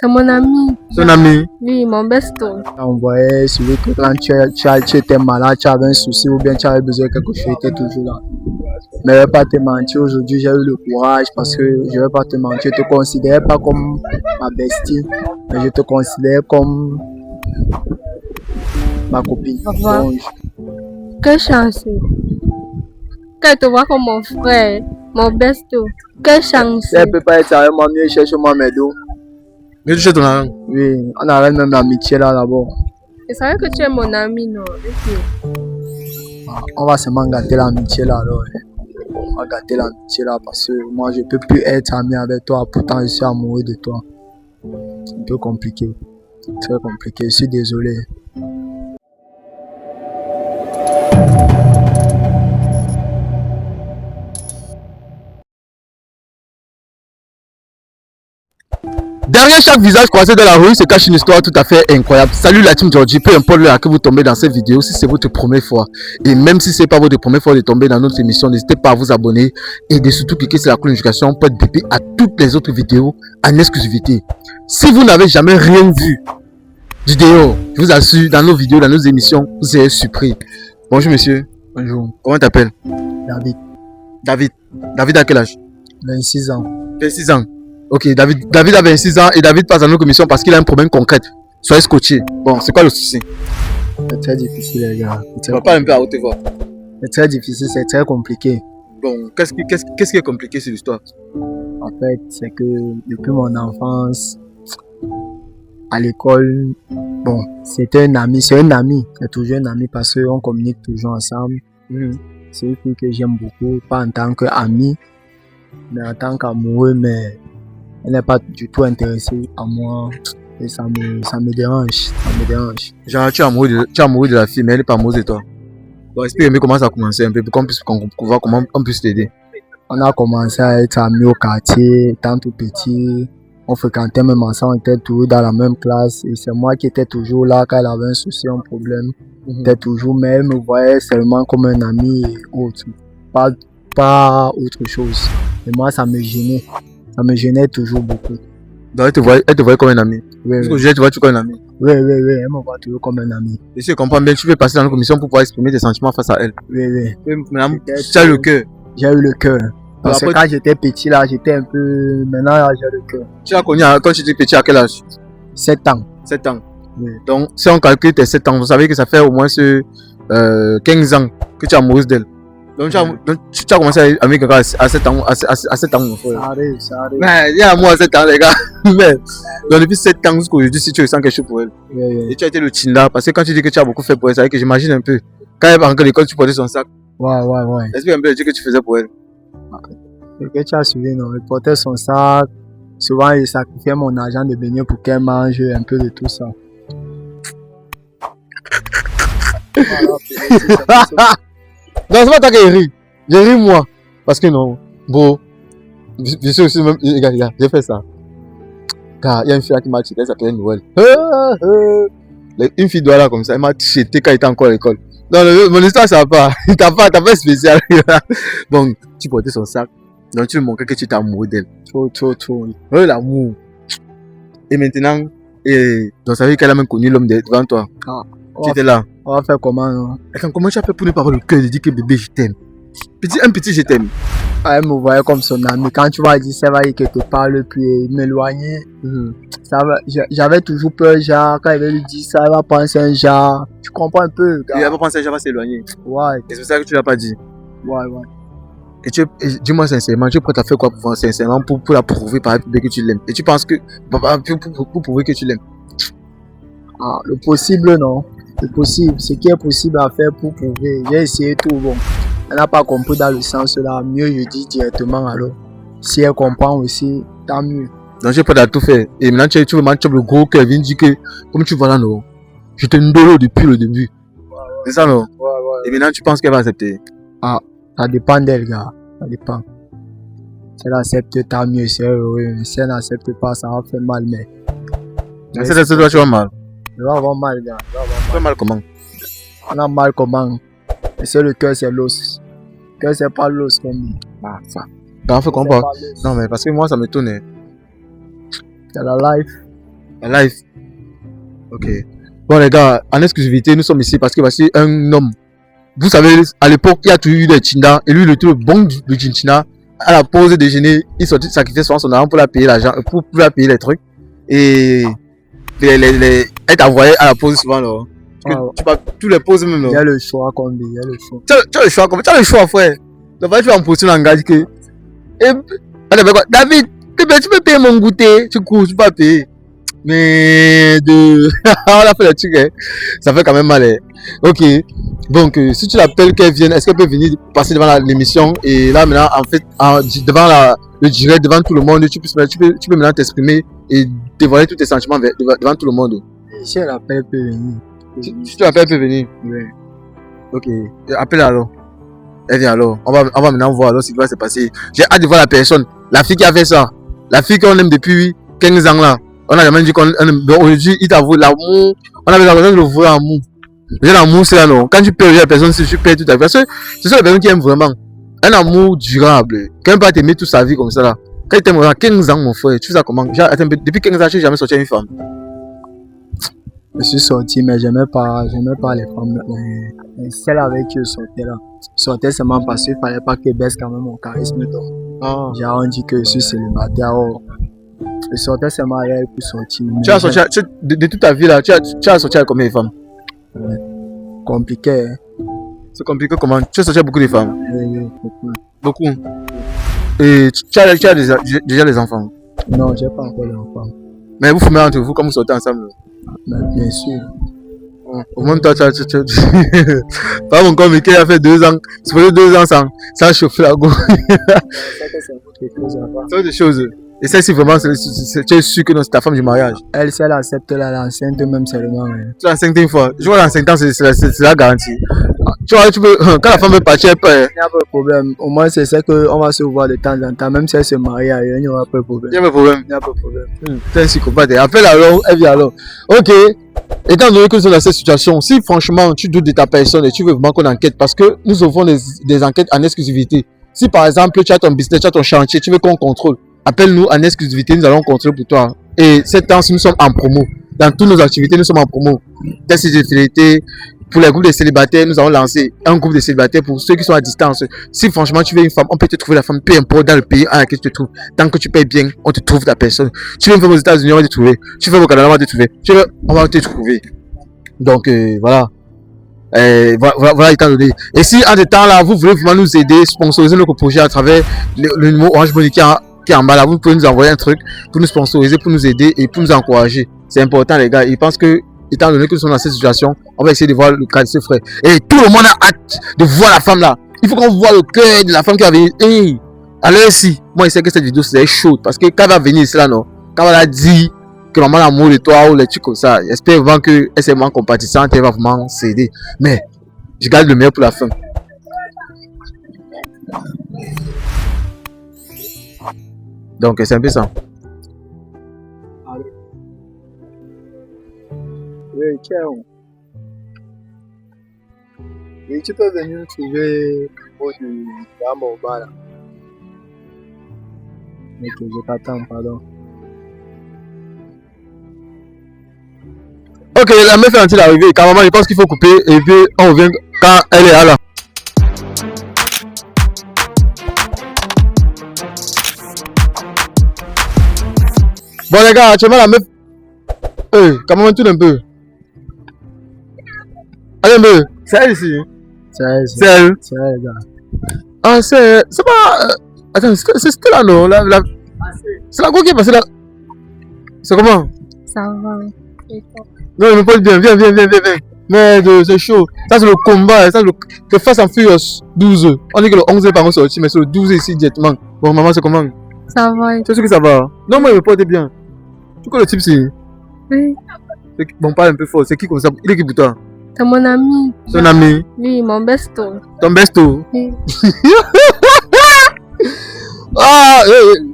C'est mon ami. Ton ami? Oui, mon besto. On voyait celui que quand tu étais malade, tu avais un souci ou bien tu avais besoin de quelque chose, tu étais toujours là. Mais je ne vais pas te mentir, aujourd'hui j'ai eu le courage parce que je ne vais pas te mentir, je ne te considérais pas comme ma bestie, mais je te considère comme ma copine. Donc, quelle chance. Qu'elle te voit comme mon frère, mon besto. Quelle chance. si elle ne peut pas être avec moi, mieux cherche-moi mes dos. Mais tu cherches ton ami? Oui, on arrête même l'amitié là d'abord. Je savais que tu es mon ami, non? On va seulement gâter l'amitié là alors. On va gâter l'amitié là parce que moi je peux plus être ami avec toi, pourtant je suis amoureux de toi. C'est un peu compliqué, très compliqué, je suis désolé. Derrière chaque visage croisé dans la rue se cache une histoire tout à fait incroyable. Salut la team Georgie, peu importe l'heure que vous tombez dans cette vidéo, si c'est votre première fois, et même si c'est pas votre première fois de tomber dans notre émission, n'hésitez pas à vous abonner et de surtout cliquer sur la cloche de notification pour être bipé à toutes les autres vidéos en exclusivité. Si vous n'avez jamais rien vu du vidéo, je vous assure, dans nos vidéos, dans nos émissions, vous serez surpris. Bonjour monsieur. Bonjour. Comment t'appelles? David. David à quel âge? 26 ans. 26 ans. Ok, David a 26 ans et David passe dans nos commissions parce qu'il a un problème concret. Soyez scotché. Bon, c'est quoi le souci? C'est très difficile les gars. Tu vas pas un peu à haute voix. C'est très difficile, c'est très compliqué. Bon, qu'est-ce qui est compliqué sur l'histoire? En fait, c'est que depuis mon enfance, à l'école, bon, c'était un ami, c'est toujours un ami parce qu'on communique toujours ensemble. C'est une fille que j'aime beaucoup, pas en tant qu'ami, mais en tant qu'amoureux, mais elle n'est pas du tout intéressée à moi et ça me dérange, Genre, tu es amoureux de la fille, mais elle n'est pas amoureuse de toi. Bon, explique-moi comment ça a commencé un peu pour qu'on puisse voir comment on puisse t'aider. On a commencé à être amis au quartier, étant tout petit. On fréquentait même ensemble, on était toujours dans la même classe. Et c'est moi qui étais toujours là quand elle avait un souci, un problème. J'étais toujours, mais elle me voyait seulement comme un ami et autre. Pas autre chose. Et moi, ça me gênait. Ça me gênait toujours beaucoup. Donc, elle te voyait comme un ami. Oui, Parce que je vois, tu comme un ami. Oui, elle me voit toujours comme un ami. Et si je comprends bien, tu veux passer dans la commission pour pouvoir exprimer tes sentiments face à elle. Oui. Maintenant, tu as le cœur. J'ai eu le cœur. Parce que quand j'étais petit, là, j'étais un peu... Maintenant, là, j'ai le cœur. Tu l'as connu quand tu étais petit, à quel âge? 7 ans. 7 ans. Oui. Donc, si on calcule tes 7 ans, vous savez que ça fait au moins 15 ans que tu es amoureuse d'elle. Donc, tu as commencé à aimer quelqu'un à 7 ans, mon frère. Ça arrive. Mais il y a un mois à 7 ans, les gars. Mais, donc, depuis 7 ans jusqu'à aujourd'hui, si tu ressens quelque chose pour elle. Oui. Et tu as été le Tinda, parce que quand tu dis que tu as beaucoup fait pour elle, c'est vrai que j'imagine un peu. Quand elle rentre à l'école, tu portais son sac. Ouais. Explique un peu le truc que tu faisais pour elle. Ce que tu as suivi, non, il portait son sac. Souvent, il sacrifiait mon argent de baigner pour qu'elle mange un peu de tout ça. Non, c'est pas toi qui ris. Je ris moi. Parce que non. Bon. Je suis aussi même. Regarde, j'ai fait ça. Car il y a une fille qui m'a checké, elle s'appelait Noël. Une fille doit là comme ça, elle m'a checké quand elle était encore à l'école. Non, mon histoire ça va pas. T'as pas spécial. Bon, tu portais son sac. Donc tu lui montrais que tu étais amoureux d'elle. Trop. Oui, l'amour. Et maintenant, donc ça veut dire qu'elle a même connu l'homme devant toi. Tu étais là. On va faire comment, non? Comment tu as fait pour ne pas avoir le cœur de dire que bébé je t'aime? Un petit je t'aime. Elle me voyait comme son ami. Quand tu vas dire ça, va dire que tu parles puis m'éloigner. J'avais toujours peur, genre, quand elle va lui dire ça, elle va penser un genre. Tu comprends un peu, gars? Elle va penser un genre, va s'éloigner. Ouais. Et c'est pour ça que tu l'as pas dit. Ouais. Et dis-moi sincèrement, tu es prêt à faire quoi pour la prouver par exemple que tu l'aimes? Et tu penses que pour prouver que tu l'aimes? Le possible, non. Le possible. Ce qui est possible à faire pour prouver. J'ai essayé tout, bon. Elle n'a pas compris dans le sens là. Mieux, je dis directement alors. Si elle comprend aussi, tant mieux. Donc, j'ai pas à tout faire. Et maintenant, tu veux le gros cœur, vient dire que, comme tu vois là, non, je t'ai ndolo depuis le début. C'est ça, non? Ouais. Et maintenant, tu penses qu'elle va accepter? Ça dépend d'elle, gars. Ça dépend. Si elle accepte, tant mieux, c'est heureux. Si elle n'accepte pas, ça va faire mal, mais. C'est ça, tu vas mal. Elle va avoir mal, gars. Tu vas mal comment? On a mal comment? Et c'est le cœur, c'est l'os. Le cœur, c'est pas l'os qu'on dit. Ça. On fait comprendre. Non, mais parce que moi, ça me tourne. C'est la life. La live. Ok. Bon, les gars, en exclusivité, nous sommes ici parce que voici un homme. Vous savez, à l'époque, il y a toujours eu des Chinda. Et lui, le truc bon du Chinchina, à la pause déjeuner, il sortit de sacrifier son argent pour la payer l'argent, pour la payer les trucs. Et elle t'envoyait à la pause souvent, là. Tu vas tous les pauses même, là. Il y a le choix, comme il y a le choix. Tu as le choix, tu as le choix, frère. Donc, tu vas en position langage que. David, tu peux payer mon goûter. Tu cours, tu peux pas payer. Mais de. On a fait le truc, hein. Ça fait quand même mal, hein. Ok. Donc, si tu l'appelles qu'elle vienne, est-ce qu'elle peut venir passer devant l'émission? Et là, maintenant, en fait, devant le direct, devant tout le monde, tu peux maintenant t'exprimer et dévoiler tous tes sentiments devant tout le monde. Si elle appelle, elle peut venir. Si tu l'appelles, elle peut venir. Oui. Ok. Appelle alors. Elle vient alors. On va maintenant voir alors ce qui va se passer. J'ai hâte de voir la personne. La fille qui a fait ça. La fille qu'on aime depuis 15 ans là. On a jamais dit qu'on aime. Aujourd'hui, il t'avoue l'amour. On avait l'impression de le voir l'amour. L'amour, c'est là, non. Quand tu perds la personne, tu perds toute ta vie. Parce que ce sont les personnes qui aiment vraiment. Un amour durable. Quelqu'un peut t'aimer toute sa vie comme ça là. Quand il t'aime vraiment 15 ans, mon frère, tu sais comment. Depuis 15 ans, je n'ai jamais sorti une femme. Je suis sorti, mais je n'aimais pas les femmes. Mais celle avec qui je sortais là. Je sortais seulement parce qu'il ne fallait pas qu'elle baisse quand même mon charisme. Donc, j'ai on dit que je suis célibataire. Je sortais seulement avec elle pour sortir. Tu as sorti, de toute ta vie là, tu as sorti avec combien de femmes? Ouais. Compliqué. Hein? C'est compliqué comment? Tu as sorti avec beaucoup de femmes? Oui, beaucoup. Beaucoup. Et tu as déjà des enfants? Non, je n'ai pas encore d'enfants. Mais vous fumez entre vous comme vous sortez ensemble? Bien sûr. Au moins, toi, pas mon corps, qui a fait 2 ans. C'est pour 2 ans sans chauffer la gorge. C'est autre chose. Et celle-ci, vraiment, tu es sûr que c'est ta femme du mariage. Elle, si elle accepte l'enceinte, même seulement. C'est la 5e fois. Je vois la 5 ans, c'est la garantie. Tu vois, quand la femme veut partir, elle peut. Il n'y a pas de problème. Au moins, c'est ça qu'on va se voir de temps en temps. Même si elle se marie ailleurs, il n'y aura pas de problème. Il n'y a pas de problème. Il n'y a pas de problème. Tu es un psychopathe. Appelle alors, elle vient alors. Ok. Étant donné que nous sommes dans cette situation, si franchement tu doutes de ta personne et tu veux vraiment qu'on enquête, parce que nous offrons des enquêtes en exclusivité. Si par exemple tu as ton business, tu as ton chantier, tu veux qu'on contrôle, appelle-nous en exclusivité, nous allons contrôler pour toi. Et cette temps-ci, nous sommes en promo. Dans toutes nos activités, nous sommes en promo. Test de fidélité. Pour les groupes de célibataires, nous avons lancé un groupe de célibataires pour ceux qui sont à distance. Si franchement tu veux une femme, on peut te trouver la femme, peu importe dans le pays dans lequel tu te trouves. Tant que tu payes bien, on te trouve ta personne. Tu veux une femme aux États-Unis, on va te trouver. Tu veux au Canada, on va te trouver. Tu veux, on va te trouver. Donc voilà. Voilà étant donné. Et si en ce temps là, vous voulez vraiment nous aider, sponsoriser notre projet à travers le numéro Orange Money qui est en bas là, vous pouvez nous envoyer un truc pour nous sponsoriser, pour nous aider et pour nous encourager. C'est important les gars. Ils pensent que étant donné que nous sommes dans cette situation, on va essayer de voir le cas de ce frère. Et tout le monde a hâte de voir la femme là. Il faut qu'on voit le cœur de la femme qui va venir. Hey, alors ici, moi je sais que cette vidéo c'est chaude parce que quand elle va venir ici là, non, quand elle a dit que maman l'amour de toi ou les trucs comme ça, j'espère vraiment qu'elle est vraiment compatissante, elle va vraiment s'aider. Mais je garde le meilleur pour la fin. Donc c'est un peu ça. Oui, tiens. Et tu peux venir nous trouver au niveau du Gamma là. Ok, je t'attends, pardon. Ok, la meuf est en train d'arriver. Quand maman, je pense qu'il faut couper et puis on revient quand elle est là. Bon les gars, actuellement la meuf. Quand même tourne un peu. Allez un peu. C'est elle ici. C'est elle. C'est elle. C'est elle, gars. Ah c'est pas. Attends, c'est là non c'est la go qui est passée là. C'est comment? Ça va. Non, il me parle bien, viens. Mais c'est chaud. Ça, c'est le combat. Ça, c'est Fast and Furious 12. On dit que le 11 est pas encore sorti, mais c'est le 12 ici directement. Bon, maman, c'est comment? Ça va. Tu sais que ça va? Non, moi, il me porte bien. Tu connais le type, c'est. Oui. Bon, parle un peu fort. C'est qui comme ça? Il est qui pour toi? C'est mon ami. Ton ami? Oui, mon besto. Ton besto? Oui. Ah,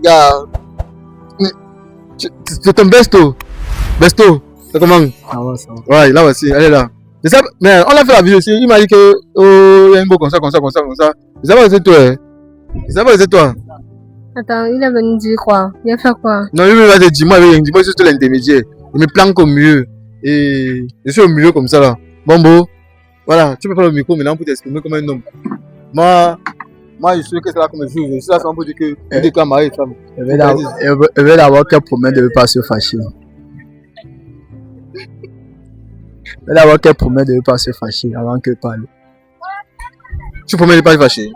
gars. C'est ton besto? Besto? C'est comment? Ça va. Ouais, là aussi, elle est là. Ça, mais on a fait la vidéo aussi. Il m'a dit que il y a un beau comme ça. Ça va rester toi. Ça va rester toi. Attends, il est venu dire quoi? Il a fait quoi? Non, lui, il va te dire, moi, je suis juste l'intermédiaire. Il me planque au milieu. Et je suis au milieu comme ça là. Bon, voilà, tu peux prendre le micro maintenant pour t'exprimer comme un homme. Moi, je suis que c'est là comme je suis. Je suis là pour dire que tu déclares marié et femme. Je vais d'abord qu'elle promet de ne pas se fâcher. Je vais d'abord qu'elle promet de ne pas se fâcher avant qu'elle parle. Tu promets de ne pas te fâcher?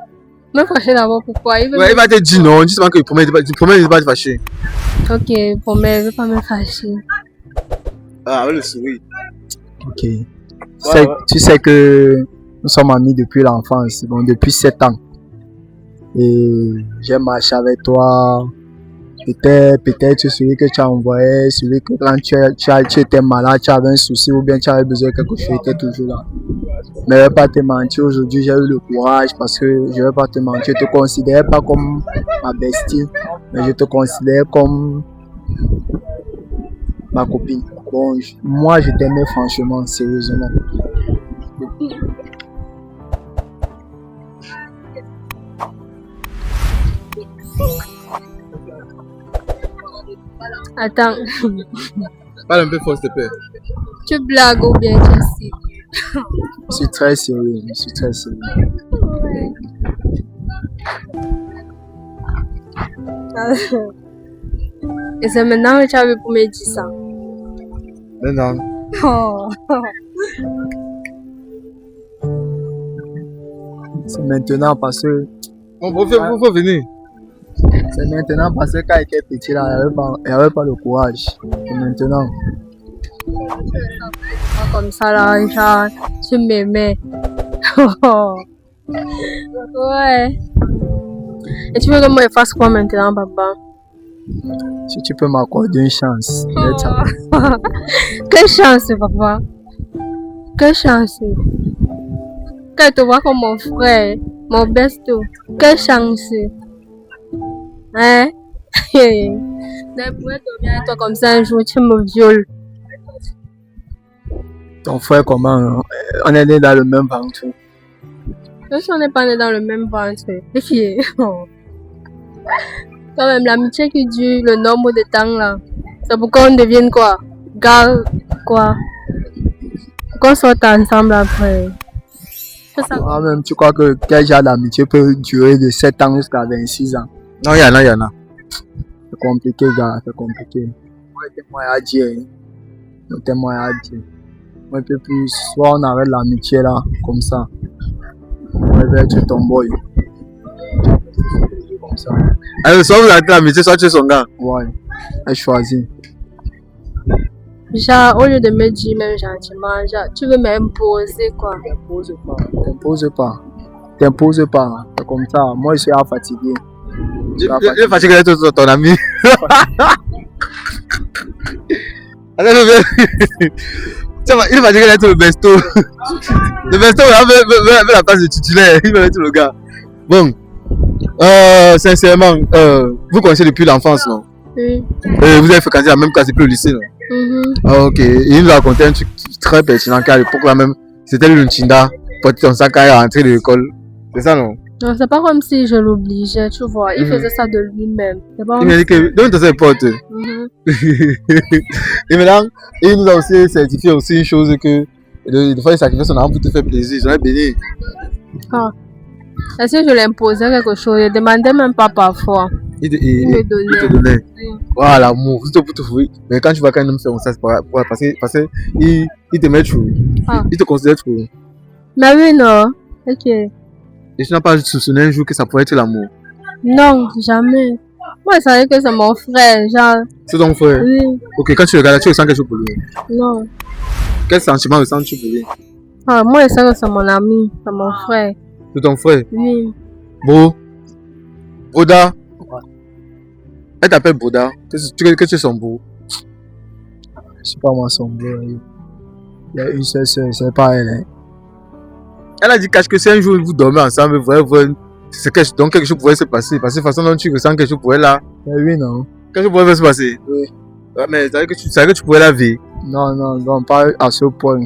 Me fâcher d'abord, pourquoi? Il va te dire non, dis seulement qu'il promet de ne pas te fâcher. Ok, promets, je ne vais pas me fâcher. Ah, avec le sourire. Ok. Tu sais que nous sommes amis depuis l'enfance, bon, depuis 7 ans. Et j'ai marché avec toi. Peut-être celui que tu as envoyé, celui que quand tu étais malade, tu avais un souci ou bien tu avais besoin de quelque chose, tu étais toujours là. Mais je ne vais pas te mentir, aujourd'hui j'ai eu le courage parce que je ne vais pas te mentir, je ne te considérais pas comme ma bestie, mais je te considérais comme ma copine. Bon, moi je t'aimais franchement, sérieusement. Attends, Parle un peu fort, s'il te plaît. tu blagues ou bien tu sais? Je suis très sérieux, je suis très sérieux. Et c'est maintenant que tu avais pour me dire ça. Maintenant. Oh. C'est maintenant parce que Bon, faut venir. c'est maintenant parce que quand il était petit là, il n'y avait pas le courage. C'est maintenant. Comme ça là, genre, tu m'aimais. Ouais. Et tu veux que moi je fasse quoi maintenant, papa? Si tu peux m'accorder une chance. Quelle chance, papa? Quelle chance? Quand je te vois comme mon frère, mon besto. Quelle chance? Hein? Je pourrais dormir avec toi comme ça un jour, tu me violes. Ton frère, comment? On est né dans le même ventre. Même si on n'est pas né dans le même ventre. Les filles. Quand même, l'amitié qui dure le nombre de temps là. C'est pour qu'on devienne quoi? Gars, quoi? Qu'on sorte ensemble après. C'est ça. Toi-même, tu crois que quel genre d'amitié peut durer de 7 ans jusqu'à 26 ans? Non, il y en a. C'est compliqué, gars, c'est compliqué. Moi, j'étais moins à dire. Moi, un peu plus, soit on avait de l'amitié là, comme ça. Moi, je vais être ton boy. Comme ça. Alors, soit vous avez l'amitié, soit tu es son gars. Ouais, j'ai choisi. Genre, au lieu de me dire même gentiment, genre, tu veux m'imposer quoi? T'impose pas. C'est comme ça. Moi, je suis fatigué. Il est fatigué d'être ton ami. Il est fatigué d'être le besto. Le besto veut la place de titulaire. Il veut être le gars. Bon. Sincèrement, vous connaissez depuis l'enfance, non? Oui. Vous avez fréquenté la même classe depuis le lycée, non? Ah, ok. Il nous a raconté un truc très pertinent qu'à l'époque là même, c'était le Lunchinda, porter ton sac à rentrer de l'école. C'est ça, non? Non, c'est pas comme si je l'obligeais, tu vois. Il faisait ça de lui-même. Il m'a dit que donne tes potes. Et maintenant, il nous a aussi certifié aussi une chose que des fois il sacrifie son argent pour te faire plaisir. J'en ai béni. Ah. Est-ce que je l'imposais quelque chose? Je demandais même pas parfois. Il te donnait. Voilà, l'amour, c'est tout pour te fouiller. Mais quand tu vois qu'un homme fait ça, c'est parce qu'il te met trop. Il te considère trop. Mais oui, non. Ok. Et tu n'as pas soupçonné un jour que ça pourrait être l'amour? Non, jamais. Moi, je savais que c'est mon frère, genre. C'est ton frère? Oui. Ok, quand tu regardes, tu ressens quelque chose pour lui? Non. Quel sentiment ressens-tu pour lui? Ah, moi, je sais que c'est mon ami, c'est mon frère. C'est ton frère? Oui. Boda? Elle t'appelle Boda? Que tu es son beau? Je suis pas moi son beau. Il y a une seule soeur, c'est pas elle. Hein. Elle a dit que si un jour vous dormez ensemble, donc quelque chose pourrait se passer. Parce que de toute façon, tu ressens quelque chose pourrait là. Oui, non. Quelque chose pourrait se passer. Oui. Ouais, mais tu savais que tu pourrais la vivre. Non, pas à ce point.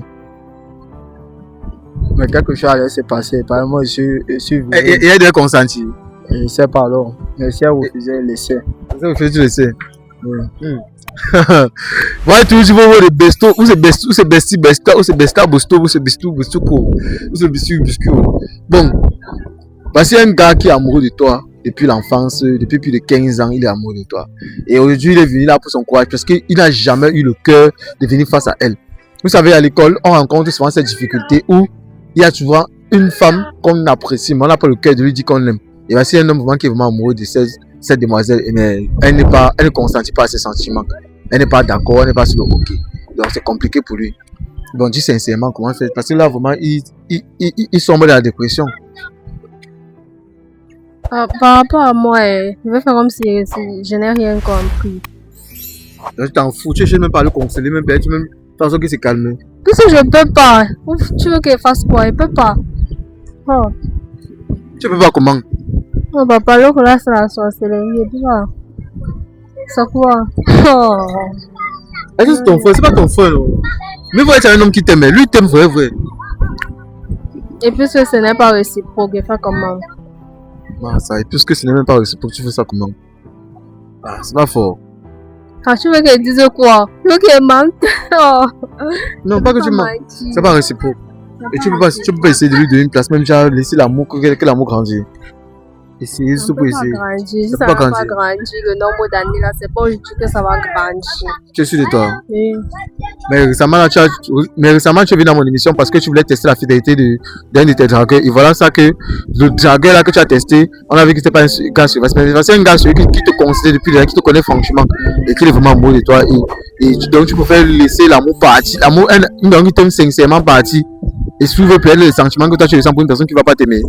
Mais quelque chose allait se passer. Par exemple, moi, je suis venu. Et elle devait consentir. Je ne sais pas alors. Mais si elle refusait, elle laissait. Si elle refusait, tu le sais. Oui. Voilà, toujours tu vas voir les bestos, ou c'est besti besta, ou c'est besta bosto, ou c'est bestou bostuko, ou c'est bestou busco. Bon, parce qu'il y a un gars qui est amoureux de toi depuis l'enfance, depuis plus de 15 ans, il est amoureux de toi. Et aujourd'hui, il est venu là pour son courage parce qu'il n'a jamais eu le cœur de venir face à elle. Vous savez, à l'école, on rencontre souvent cette difficulté où il y a souvent une femme qu'on apprécie, mais on n'a pas le cœur de lui dire qu'on l'aime. Et voici un homme vraiment qui est vraiment amoureux de cette demoiselle, mais elle ne consentit pas à ses sentiments. Elle n'est pas d'accord, elle n'est pas sur le OK. Donc c'est compliqué pour lui. Donc dis sincèrement comment faire. Parce que là, vraiment, il sombre dans la dépression. Par rapport à moi, je vais faire comme si je n'ai rien compris. Donc, tu t'en fous, tu ne même pas le consoler, même pas, tu même faire ça qu'il s'est calmé. Tout ça, je peux pas. Ouf, tu veux qu'il fasse quoi? Il peut pas. Oh. Tu peux pas comment? Oh, papa, là, c'est la sorcellerie. Tu vois? C'est quoi? Oh. Est-ce que c'est ton frère? C'est pas ton frère, non? Mais voilà, c'est un homme qui t'aime, lui il t'aime vrai. Et puisque ce n'est pas réciproque, il fait comment? Ah, ça, et puisque ce n'est même pas réciproque, tu fais ça comment? Ah, c'est pas fort. Ah, tu veux qu'il dise quoi? Tu veux qu'il mente? Oh. Non, pas que tu mens. C'est pas réciproque. Et tu peux pas essayer de lui donner une place, même déjà laisser l'amour, que l'amour grandisse. Essayer, juste pour essayer. Si ça va pas grandir, le nombre d'années là, c'est pas aujourd'hui que ça va grandir. Tu es sûr de toi? Oui. Mais récemment, tu es venu dans mon émission parce que tu voulais tester la fidélité d'un de tes dragueurs. Et voilà ça que le dragueur là que tu as testé, on a vu que c'était pas un gars sur mais c'est un gars qui te considère depuis déjà, qui te connaît franchement et qui est vraiment amoureux de toi. Donc tu préfères laisser l'amour partir. L'amour, donc il t'aime sincèrement partir. Et suivre peut-être les sentiments que toi tu ressens pour une personne qui ne va pas t'aimer.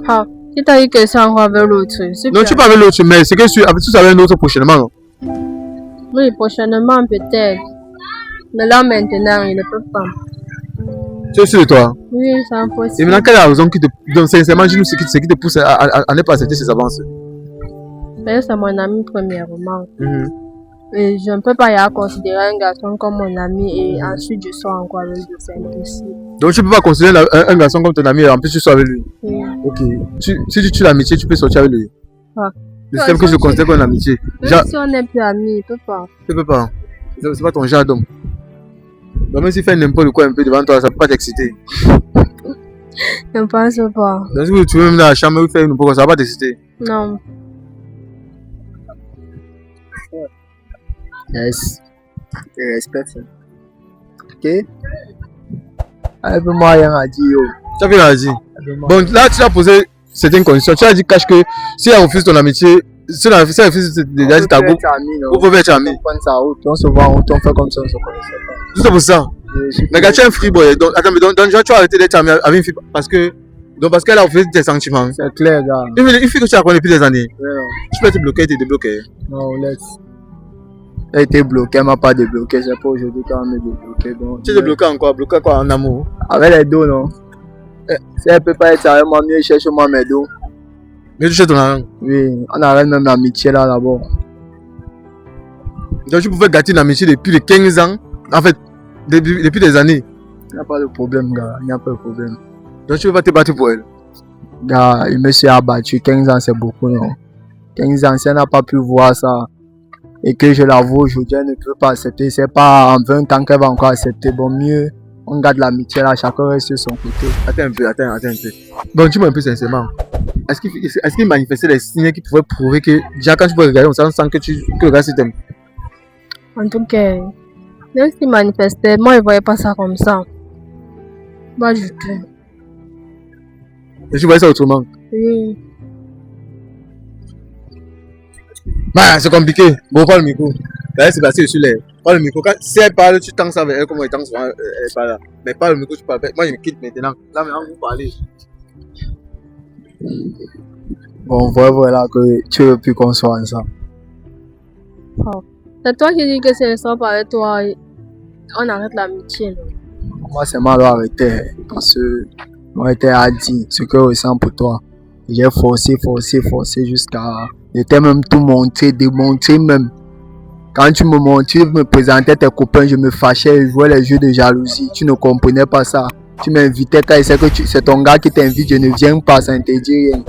Ah. Tu t'as dit que c'est encore avec l'autre. Non, tu parles avec l'autre, mais c'est que tu savais un autre prochainement. Non? Oui, prochainement peut-être. Mais là maintenant, il ne peut pas. Tu es sûr de toi? Oui, c'est impossible. Et maintenant, quelle est la raison qui te. Donc, sincèrement, dis-nous ce qui te pousse à ne pas accepter ces avances? C'est mon ami premièrement. Et je ne peux pas y considérer un garçon comme mon ami et ensuite je sois encore avec lui, c'est impossible. Donc tu ne peux pas considérer un garçon comme ton ami et en plus tu sois avec lui? Oui. Ok. Si tu tues l'amitié, tu peux sortir avec lui? Ah. Le système que je considère comme une amitié. Si on n'est plus amis, il ne peut pas. Tu ne peux pas. C'est pas ton genre d'homme. Donc même s'il fait n'importe quoi un peu devant toi, ça ne peut pas t'exciter. Je ne pense pas. Donc si vous trouvez même dans la chambre, vous faites n'importe quoi, ça ne va pas t'exciter? Non. Yes. Je respecte ça. Ok? Avec moi, rien à dire. Tu as fait la dire. Bon, là, tu as posé certaines conditions. Tu as dit cache que si elle refuse ton amitié, si elle refuse déjà dit ta go, vous pouvez être amis. On se voit, on fait comme ça, on se connaissait pas. Tout ça pour ça. Mais quand tu es un free boy, donc, attends, mais donc tu as arrêté d'être ami avec une fille parce qu'elle a refusé tes sentiments. C'est clair, gars. Une fille que tu as connue depuis des années. Ouais. Tu peux te bloquer et te débloquer. Non, laisse. Elle a été bloquée, elle m'a pas débloqué. C'est pas aujourd'hui qu'elle m'a débloqué. Tu es débloqué en quoi? Bloqué quoi? En amour? Avec les dos, non? Si elle peut pas être avec moi, mieux cherche-moi mes dos. Mais tu cherches ton argent? Oui, on arrête même l'amitié là d'abord. Donc tu pouvais gâter une amitié depuis les 15 ans. En fait, depuis des années. Il n'y a pas de problème, gars. Il n'y a pas de problème. Donc tu ne peux pas te battre pour elle? Gars, il me s'est abattu. 15 ans, c'est beaucoup, non? 15 ans, si elle n'a pas pu voir ça et que je l'avoue aujourd'hui, elle ne peut pas accepter. C'est pas en 20 ans qu'elle va encore accepter. Bon, mieux, on garde l'amitié là, chacun reste sur son côté. Attends un peu. Bon, dis-moi un peu sincèrement. Est-ce qu'il manifestait des signes qui pouvaient prouver que, déjà quand tu peux regarder, on sent que le gars s'aime? En tout cas, même s'il manifestait, moi, je ne voyais pas ça comme ça. Pas du tout. Et tu voyais ça autrement? Oui. Bah, c'est compliqué. Bon, prends le micro. Là, c'est passé sur l'air. Prends le micro. Si elle parle, tu tends ça vers elle, comme elle tend souvent, elle parle là. Mais pas le micro, tu parles. Moi, je me quitte maintenant. Là, maintenant, vous parlez. Bon, voilà que tu veux plus qu'on soit ensemble. Oh. C'est toi qui dis que c'est le soir avec toi, on arrête l'amitié. Moi, c'est mal arrêté. Parce que moi, j'étais à dire ce que je ressens pour toi. J'ai forcé jusqu'à. J'étais même tout montré, démontré même. Quand tu me montrais, me présentais tes copains, je me fâchais, je jouais les jeux de jalousie. Tu ne comprenais pas ça. Tu m'invitais quand il sait que c'est ton gars qui t'invite, je ne viens pas, ça ne te dit rien.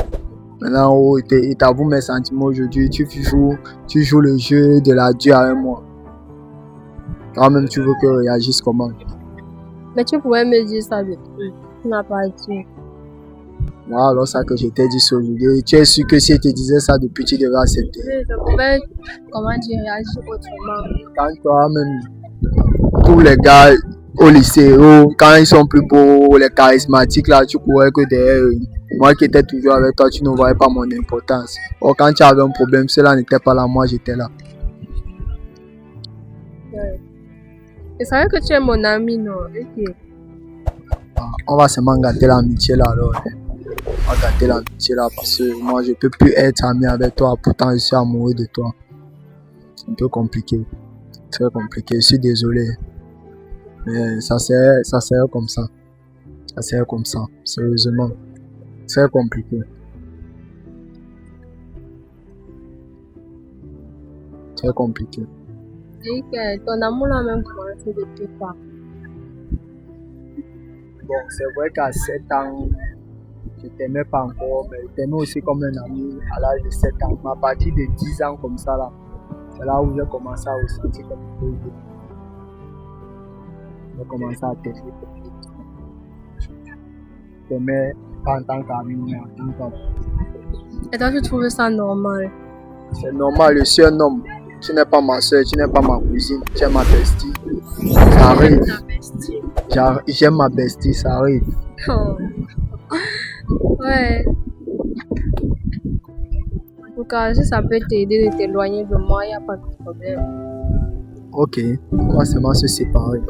Maintenant, il t'avoue mes sentiments aujourd'hui, tu joues le jeu de la Dieu avec moi. Toi-même, tu veux que je réagisse comment? Mais tu pouvais me dire ça depuis. Tu n'as pas dit. Moi, alors ça que je t'ai dit aujourd'hui, tu es sûr que si je te disais ça depuis, tu devais accepter. Oui, je pouvais, comment dire, réagir autrement. Quand toi-même, tous les gars au lycée, quand ils sont plus beaux, les charismatiques là, tu croyais que derrière eux, moi qui étais toujours avec toi, tu ne voyais pas mon importance. Or, quand tu avais un problème, cela n'était pas là, moi j'étais là. Ouais. Je savais que tu es mon ami, non? Ok. On va seulement gâter l'amitié là alors. On va gâter l'amitié là parce que moi je peux plus être ami avec toi, pourtant je suis amoureux de toi. C'est un peu compliqué. Très compliqué, je suis désolé. Mais ça sert comme ça. Ça sert comme ça, sérieusement. Très compliqué. Très compliqué. Et que ton amour a même commencé depuis quand? Bon, c'est vrai qu'à 7 ans, je t'aimais pas encore, mais je t'aimais aussi comme un ami à l'âge de 7 ans. Mais à partir de 10 ans comme ça là, c'est là où j'ai commencé à ressentir quelque chose. J'ai commencé à t'aimer. Je t'aimais pas en tant qu'ami, mais en tant qu'ami. Et toi, tu trouves ça normal? C'est normal, je suis un homme. Tu n'es pas ma soeur, tu n'es pas ma cousine, tu es ma bestie. Ça arrive. J'aime ma bestie, ça arrive. Oh. Ouais. En tout cas, si ça peut t'aider de t'éloigner de moi, il n'y a pas de problème. Ok, on va seulement se séparer.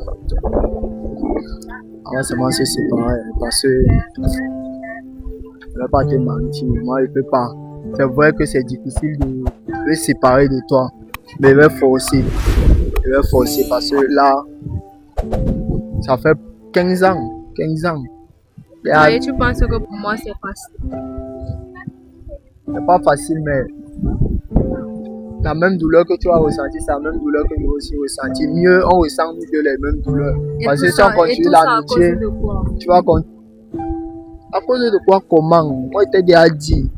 Parce que je ne vais pas te mentir, moi je peux pas. C'est vrai que c'est difficile de me séparer de toi, mais je vais forcer. Parce que là, ça fait 15 ans. Et tu penses que pour moi c'est facile? C'est pas facile, mais la même douleur que tu as ressentie, c'est la même douleur que j'ai aussi ressentie. Mieux, on ressent nous deux les mêmes douleurs. Parce que si on continue l'amitié, tu vas continuer. À cause de quoi, comment? Moi, je t'ai déjà dit.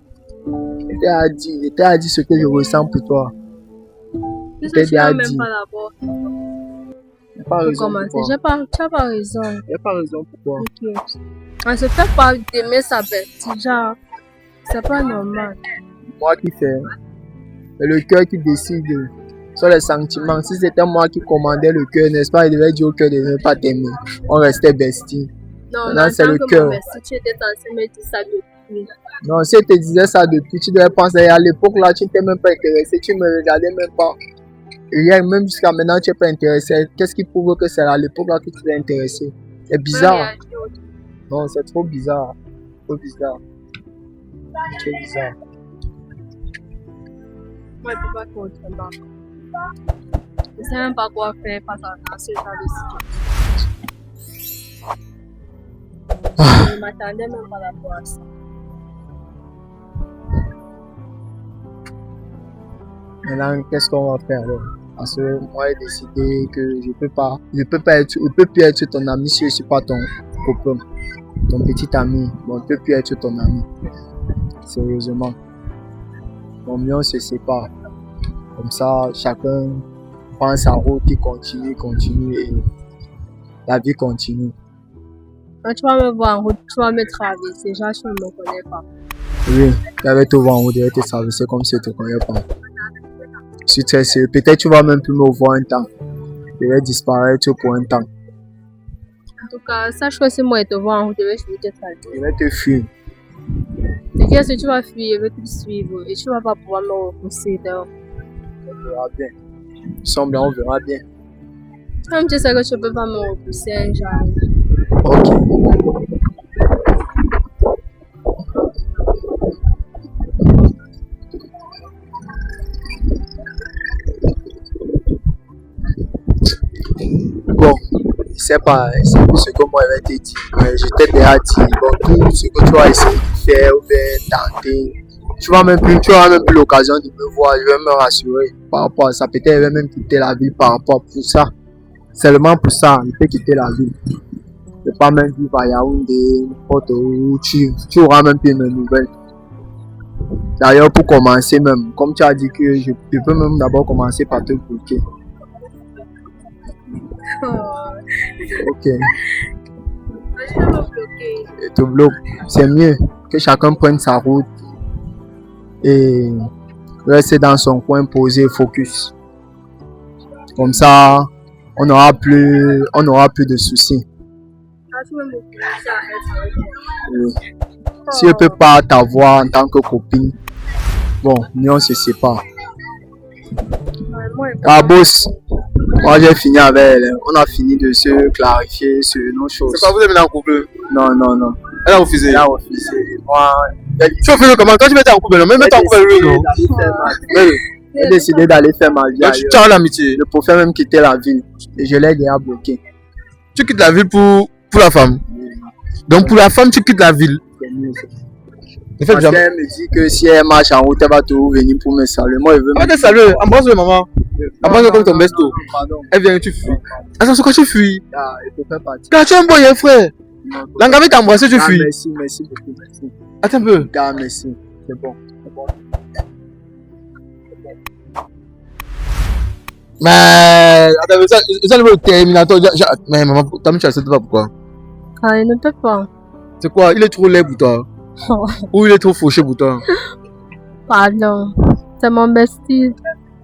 Je t'ai dit ce que je ressens pour toi. Je t'ai déjà dit. Même pas d'abord. Pas raison. Tu n'as pas raison. J'ai pas raison pourquoi. Okay. On se fait pas d'aimer sa bête. Genre, c'est pas normal. Moi qui fais. C'est le cœur qui décide sur les sentiments. Si c'était moi qui commandais le cœur, n'est-ce pas, il devait dire au cœur de ne pas t'aimer. On restait bestie. Non, maintenant c'est le cœur. Tu étais censé me dire ça depuis. Non, si je te disais ça depuis, tu devais penser à l'époque là, tu n'étais même pas intéressé, tu me regardais même pas. Rien, même jusqu'à maintenant, tu n'es pas intéressé. Qu'est-ce qui prouve que c'est à l'époque là que tu es intéressé? C'est bizarre. Non, c'est trop bizarre. Trop bizarre. Moi, je ne peux pas autrement. Je ne sais même pas quoi faire face à ce genre de situation. Je ne m'attendais même pas à ça. Maintenant, qu'est-ce qu'on va faire alors? Parce que moi, j'ai décidé que je peux plus être ton ami si je ne suis pas ton copain, ton petit ami. Bon, je ne peux plus être ton ami. Sérieusement. Bon, mieux on se sépare. Comme ça, chacun prend sa route qui continue et la vie continue. Quand tu vas me voir en route, tu vas me traverser. Genre, tu ne me connais pas. Oui, tu vas te voir en route, je vais te traverser comme si tu ne te connais pas. Je suis très sérieux. Peut-être tu vas même plus me voir un temps. Je vais disparaître pour un temps. En tout cas, sache que si moi je te vois en route, je vais te traverser. Je vais te fuir. Et qu'est-ce que tu vas fuir? Je vais te suivre. Et tu ne vas pas pouvoir me repousser. Donc. On verra bien. Ensemble, on verra bien. Comme tu sais que tu ne peux pas me repousser un jour. Ok. Bon, je sais pas, c'est tout ce que moi je vais te dire. Je t'ai déjà dit, bon, tout ce que tu vas essayer de faire ou bien tenter, tu vas même plus l'occasion de me voir, je vais me rassurer par rapport à ça. Peut-être je vais même quitter la ville par rapport à ça. Seulement pour ça, je peux quitter la ville. Je ne vais pas même vivre à Yaoundé, n'importe où, tu auras même plus mes nouvelles. D'ailleurs, pour commencer même, comme tu as dit que je peux même d'abord commencer par te bloquer. Ok. Je vais me bloquer. Et te bloque. C'est mieux que chacun prenne sa route et reste dans son coin posé, focus. Comme ça, on n'aura plus de soucis. Tu veux m'obliger à être avec moi. Oui. Si elle ne peut pas t'avoir en tant que copine, bon, nous on se sépare. Ah, boss, moi j'ai fini avec elle. On a fini de se clarifier sur nos choses. C'est pas vous êtes maintenant en couple? Non. Elle a refusé. Elle a refusé. Moi, Tu as fait comment? Quand tu mets en couple, non? Même en couple, lui, non? j'ai décidé d'aller faire ma vie Donc, tu ailleurs. as l'amitié. Je préfère même quitter la ville. Et je l'ai déjà bloqué. Tu quittes la ville pour la femme. Donc, pour la femme, tu quittes la ville. C'est mieux. Ne fais Parce jamais. qu'elle me dit que si elle marche en route, elle va toujours venir pour me saluer. Moi, je veux Arrête de saluer. Embrasse-le, maman. Embrasse-le comme ton besto. Pardon. Elle vient et tu fuis. Attends, c'est quoi tu fuis? Ah, il peut faire partie. Quand tu es un boy, frère. L'engagement t'a embrassé, tu Ah, fuis. merci beaucoup, merci. Attends un peu. Ah, merci. C'est bon. Mais. Attends, mais ça le terminateur. Mais maman, t'as mis tu acceptes pas pourquoi? Ah, il ne peut pas. C'est quoi? Il est trop laid pour toi? Ou il est trop fauché pour toi? Pardon. C'est mon bestie.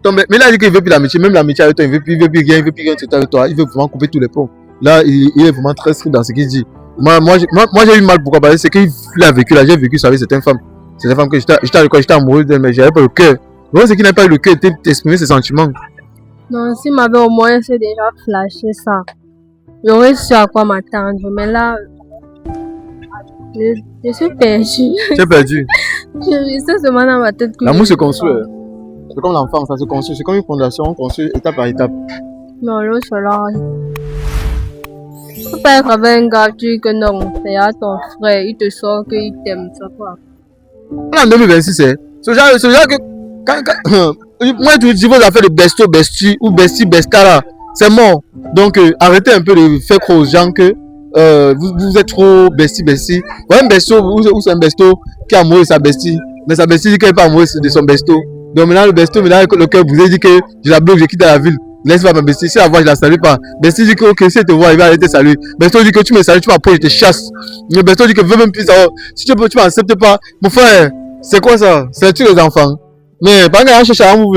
Mais là, il dit qu'il veut plus l'amitié. Même l'amitié avec toi, il veut plus rien, il veut plus rien avec toi. Il veut vraiment couper tous les ponts. Là, il est vraiment très strict dans ce qu'il dit. Moi, j'ai eu mal pourquoi? Parce que c'est qu'il a vécu là. J'ai vécu ça avec certaines femmes. Certaines femmes que j'étais amoureux d'elles, mais j'avais pas le cœur. Le c'est qu'il n'a pas eu le cœur d'exprimer ses sentiments. Non, s'il m'avait au moins c'est déjà flashé ça, j'aurais su à quoi m'attendre. Mais là, je suis perdue. Tu es perdu. Je sais seulement dans ma tête que L'amour se construit. C'est comme l'enfant, ça se construit. C'est comme une fondation, on construit étape par étape. Non, l'autre là. Tu peux pas être avec un gars, tu dis que non, c'est à ton frère, il te sort qu'il t'aime, ça quoi. On est en 2026, c'est ce genre que. Moi, je vos affaires de besto, bestie ou bestie, besta là, c'est mort. Donc, arrêtez un peu de faire croire aux gens que vous êtes trop bestie. Ouais, un besto, ou c'est un besto qui est amoureux de sa bestie, mais sa bestie dit qu'elle n'est pas amoureuse de son besto. Donc, maintenant, le besto, le cœur vous a dit que je la bloque, je quitte la ville. Laisse pas ma bestie, si la voix, je la salue pas. Bestie dit que, ok, si elle te voit, il va aller te saluer. Besto dit que tu me salues, tu m'approches, je te chasse. Le besto dit que veut même plus savoir. Si tu m'acceptes pas, mon frère, c'est quoi ça? C'est tu les enfants. Mais par exemple, cherche à vous,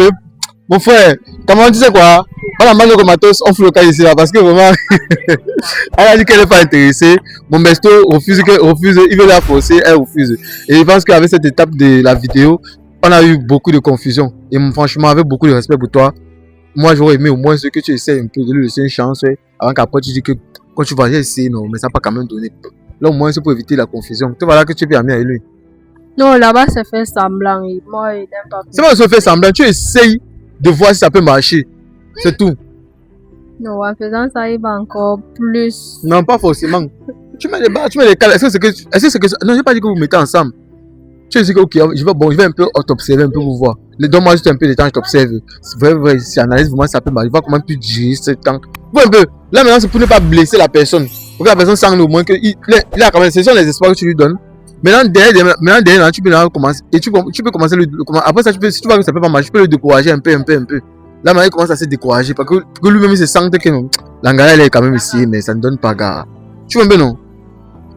mon frère, comment tu sais quoi? On a mal de matos, on fout le cas ici là parce que vraiment, elle a dit qu'elle n'est pas intéressée. Mon besto refuse, il veut la forcer, elle refuse. Et je pense qu'avec cette étape de la vidéo, on a eu beaucoup de confusion. Et franchement, avec beaucoup de respect pour toi, moi j'aurais aimé au moins ce que tu essaies un peu de lui laisser une chance avant qu'après tu dis que quand tu vas essayer, non, mais ça n'a pas quand même donné. Là au moins c'est pour éviter la confusion. Tu vois là que tu es ami avec lui. Non, là-bas, c'est fait semblant. Et moi, il n'aime pas. C'est pas se faire semblant, tu essayes de voir si ça peut marcher. C'est tout. Non, en faisant ça, il va encore plus. Non, pas forcément. Tu mets les barres, tu mets les cadres. Est-ce que c'est que. Non, je n'ai pas dit que vous mettez ensemble. Tu dis que, ok, je vais un peu t'observer, un peu vous voir. Donne-moi juste un peu de temps, je t'observe. C'est vrai, si analyse vraiment ça peut marcher. Voir comment tu gérer ce temps. Vois un peu. Là, maintenant, c'est pour ne pas blesser la personne. Pour que la personne sente au moins que. Il a quand même. Ce sont les espoirs que tu lui donnes. Maintenant, derrière, tu peux commencer. Et tu peux commencer après ça, si tu vois que ça peut pas marcher, tu peux le décourager un peu. Là, maintenant, il commence à se décourager. Parce que lui-même, il se sent que l'engagement, elle est quand même ici, mais ça ne donne pas garde. Tu vois un peu, non?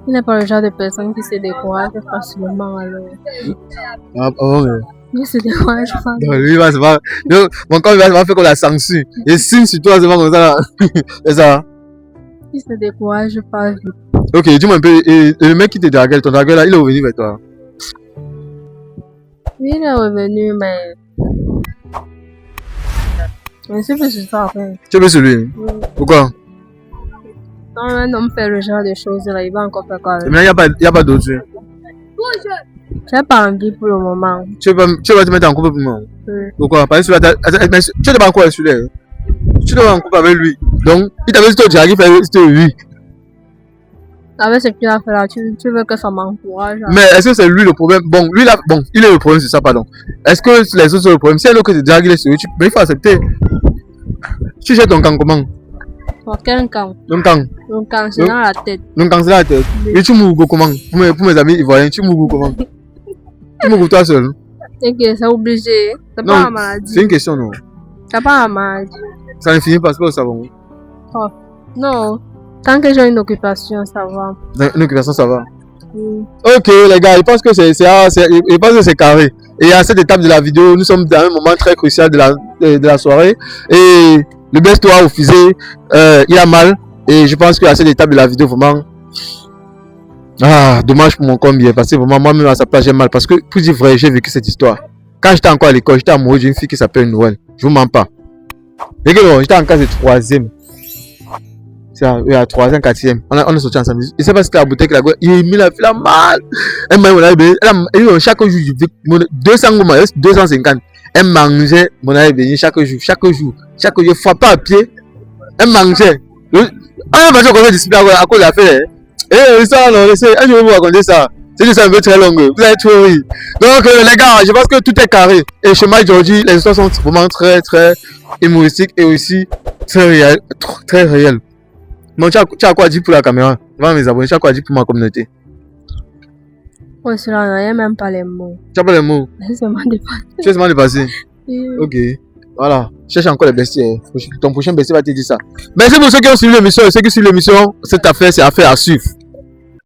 Il n'est pas le genre de personne qui se décourage facilement. Alors. Ah, ouais. Il se décourage pas. Non, lui, il va se faire. Mon corps, il va se faire comme la censure. Et signe sur toi, c'est pas comme ça, là. C'est ça. Il se décourage pas vite. Ok, dis-moi un peu, et le mec qui te draguait, ton dragueur là, il est revenu vers toi? Oui, il est revenu, mais. Mais c'est plus ça après. Tu veux celui? Oui. Pourquoi? Quand un homme fait le genre de choses là, il va encore faire quoi? Mais il n'y a pas d'autre. J'ai pas envie pour le moment. Tu vas te mettre en couple pour moi? Oui. Pourquoi? Parce que tu n'es pas encore avec celui-là. Tu n'es pas en couple avec lui. Donc, il t'avait dit que tu as fait lui. Avec ce que tu as fait là, tu veux que ça m'encourage. Mais est-ce que c'est lui le problème? Bon, lui là, bon, il est le problème, c'est ça, pardon. Est-ce que les autres sont le problème? Si elle que te drague, il est sur lui, mais il faut accepter. Tu jettes ton camp comment? Quel camp? Ton camp. Mon camp, c'est dans la tête. Ton camp, c'est dans la tête. Et tu mourras comment? Pour mes amis ivoiriens, tu mourras comment? Tu mourras toi seul. C'est obligé. C'est pas la maladie. C'est une question, non? C'est pas la maladie. Ça ne finit pas, c'est pas au savon. Oh. Non. Tant que j'ai une occupation, ça va. Une occupation, ça va. Oui. Ok, les gars, je pense que c'est carré. Et à cette étape de la vidéo, nous sommes dans un moment très crucial de la soirée. Et le best toi au fusée, il a mal. Et je pense qu'à cette étape de la vidéo, vraiment. Ah, dommage pour mon combien. Parce que vraiment, moi-même à sa place, j'ai mal. Parce que, pour dire vrai, j'ai vécu cette histoire. Quand j'étais encore à l'école, j'étais amoureux d'une fille qui s'appelle Noël. Je vous mens pas. Et que j'étais en classe de 3e. C'est à 3e, 4e. On est sortis ensemble. Je sais pas si c'était la bouteille que la gueule. Il mis la fille là mal. Elle m'a dit, chaque jour, 200 gommes, 250. Elle mangeait mon avis chaque jour. Chaque jour, je frappais à pied. Elle mangeait. On a passé au conseil de discipline à cause de l'affaire. Et ça, non, je vais vous raconter ça. C'est juste un peu très long. Vous allez trop rire. Donc, les gars, je pense que tout est carré. Et chez Mike Georgie, les histoires sont vraiment très, très humoristiques et aussi très réelles. Très réelles. Donc, tu as quoi dire pour la caméra? Devant mes abonnés, tu as quoi dire pour ma communauté? Ouais, cela, on n'a même pas les mots. Tu n'as pas les mots? C'est seulement dépassé. Tu es seulement dépassé? Oui. Ok. Voilà. Cherche encore les bestiaires. Ton prochain bestiaire va te dire ça. Merci pour ceux qui ont suivi l'émission et ceux qui suivent l'émission. Cette affaire, c'est affaire à suivre.